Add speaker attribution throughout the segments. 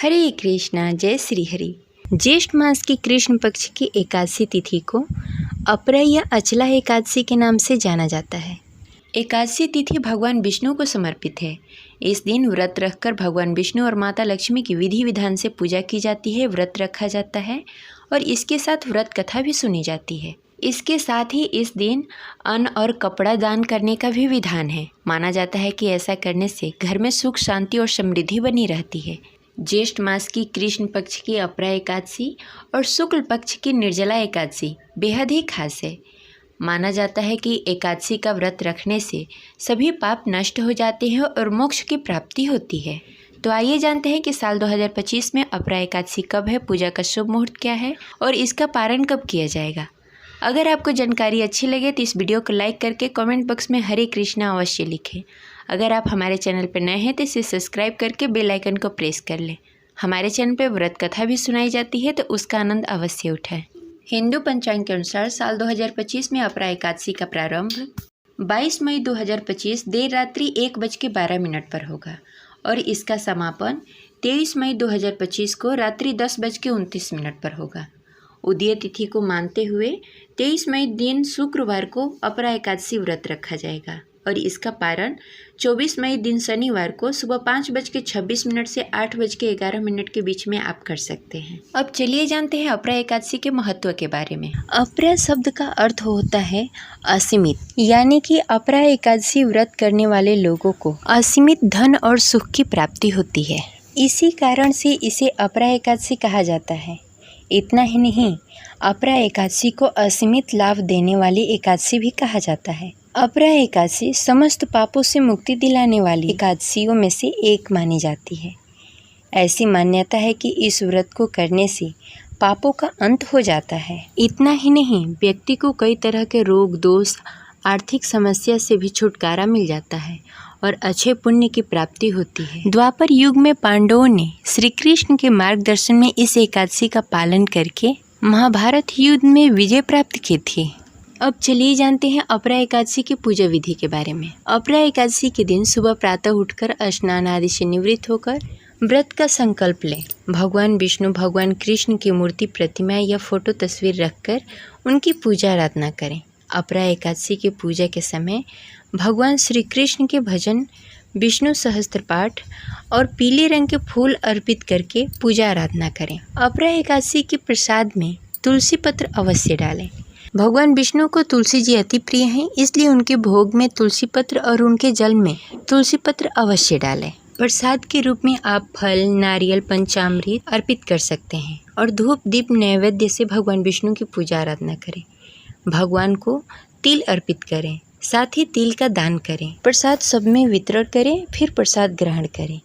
Speaker 1: हरे कृष्णा, जय श्री हरि। ज्येष्ठ मास की कृष्ण पक्ष की एकादशी तिथि को अपरा या अचला एकादशी के नाम से जाना जाता है। एकादशी तिथि भगवान विष्णु को समर्पित है। इस दिन व्रत रखकर भगवान विष्णु और माता लक्ष्मी की विधि विधान से पूजा की जाती है, व्रत रखा जाता है और इसके साथ व्रत कथा भी सुनी जाती है। इसके साथ ही इस दिन अन्न और कपड़ा दान करने का भी विधान है। माना जाता है कि ऐसा करने से घर में सुख, शांति और समृद्धि बनी रहती है। ज्येष्ठ मास की कृष्ण पक्ष की अपरा एकादशी और शुक्ल पक्ष की निर्जला एकादशी बेहद ही खास है। माना जाता है कि एकादशी का व्रत रखने से सभी पाप नष्ट हो जाते हैं और मोक्ष की प्राप्ति होती है। तो आइए जानते हैं कि साल 2025 में अपरा एकादशी कब है, पूजा का शुभ मुहूर्त क्या है और इसका पारण कब किया जाएगा। अगर आपको जानकारी अच्छी लगे तो इस वीडियो को लाइक करके कमेंट बॉक्स में हरे कृष्णा अवश्य लिखें। अगर आप हमारे चैनल पर नए हैं तो इसे सब्सक्राइब करके बेल आइकन को प्रेस कर लें। हमारे चैनल पर व्रत कथा भी सुनाई जाती है तो उसका आनंद अवश्य उठाएं। हिंदू पंचांग के अनुसार साल 2025 में अपरा एकादशी का प्रारंभ 22 मई 2025 देर रात्रि 1:12 पर होगा और इसका समापन 23 मई 2025 को रात्रि 10:29 पर होगा। उदय तिथि को मानते हुए 23 मई दिन शुक्रवार को अपरा एकादशी व्रत रखा जाएगा और इसका पारण 24 मई दिन शनिवार को सुबह 5:26 से 8:11 के बीच में आप कर सकते हैं। अब चलिए जानते हैं अपरा एकादशी के महत्व के बारे में। अपरा शब्द का अर्थ होता है असीमित, यानी कि अपरा एकादशी व्रत करने वाले लोगों को असीमित धन और सुख की प्राप्ति होती है। इसी कारण से इसे अपरा एकादशी कहा जाता है। इतना ही नहीं, अपरा एकादशी को असीमित लाभ देने वाली एकादशी भी कहा जाता है। अपरा एकादशी समस्त पापों से मुक्ति दिलाने वाली एकादशियों में से एक मानी जाती है। ऐसी मान्यता है कि इस व्रत को करने से पापों का अंत हो जाता है। इतना ही नहीं, व्यक्ति को कई तरह के रोग, दोष, आर्थिक समस्या से भी छुटकारा मिल जाता है और अच्छे पुण्य की प्राप्ति होती है। द्वापर युग में पांडवों ने श्री कृष्ण के मार्गदर्शन में इस एकादशी का पालन करके महाभारत युद्ध में विजय प्राप्त की थी। अब चलिए जानते हैं अपरा एकादशी की पूजा विधि के बारे में। अपरा एकादशी के दिन सुबह प्रातः उठकर स्नान आदि से निवृत्त होकर व्रत का संकल्प लें। भगवान विष्णु, भगवान कृष्ण की मूर्ति, प्रतिमा या फोटो तस्वीर रखकर उनकी पूजा आराधना करें। अपरा एकादशी की पूजा के समय भगवान श्री कृष्ण के भजन, विष्णु सहस्त्र पाठ और पीले रंग के फूल अर्पित करके पूजा आराधना करें। अपरा एकादशी के प्रसाद में तुलसी पत्र अवश्य डालें। भगवान विष्णु को तुलसी जी अति प्रिय हैं, इसलिए उनके भोग में तुलसी पत्र और उनके जल में तुलसी पत्र अवश्य डालें। प्रसाद के रूप में आप फल, नारियल, पंचामृत अर्पित कर सकते हैं और धूप दीप नैवेद्य से भगवान विष्णु की पूजा आराधना करें। भगवान को तिल अर्पित करें, साथ ही तिल का दान करें। प्रसाद सब में वितरण करें, फिर प्रसाद ग्रहण करें।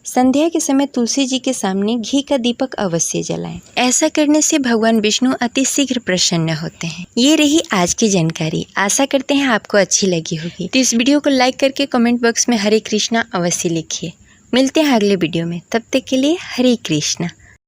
Speaker 1: संध्या के समय तुलसी जी के सामने घी का दीपक अवश्य जलाएं। ऐसा करने से भगवान विष्णु अति शीघ्र प्रसन्न होते हैं। ये रही आज की जानकारी। आशा करते हैं आपको अच्छी लगी होगी। तो इस वीडियो को लाइक करके कमेंट बॉक्स में हरे कृष्णा अवश्य लिखिए। मिलते हैं अगले वीडियो में, तब तक के लिए हरे कृष्णा।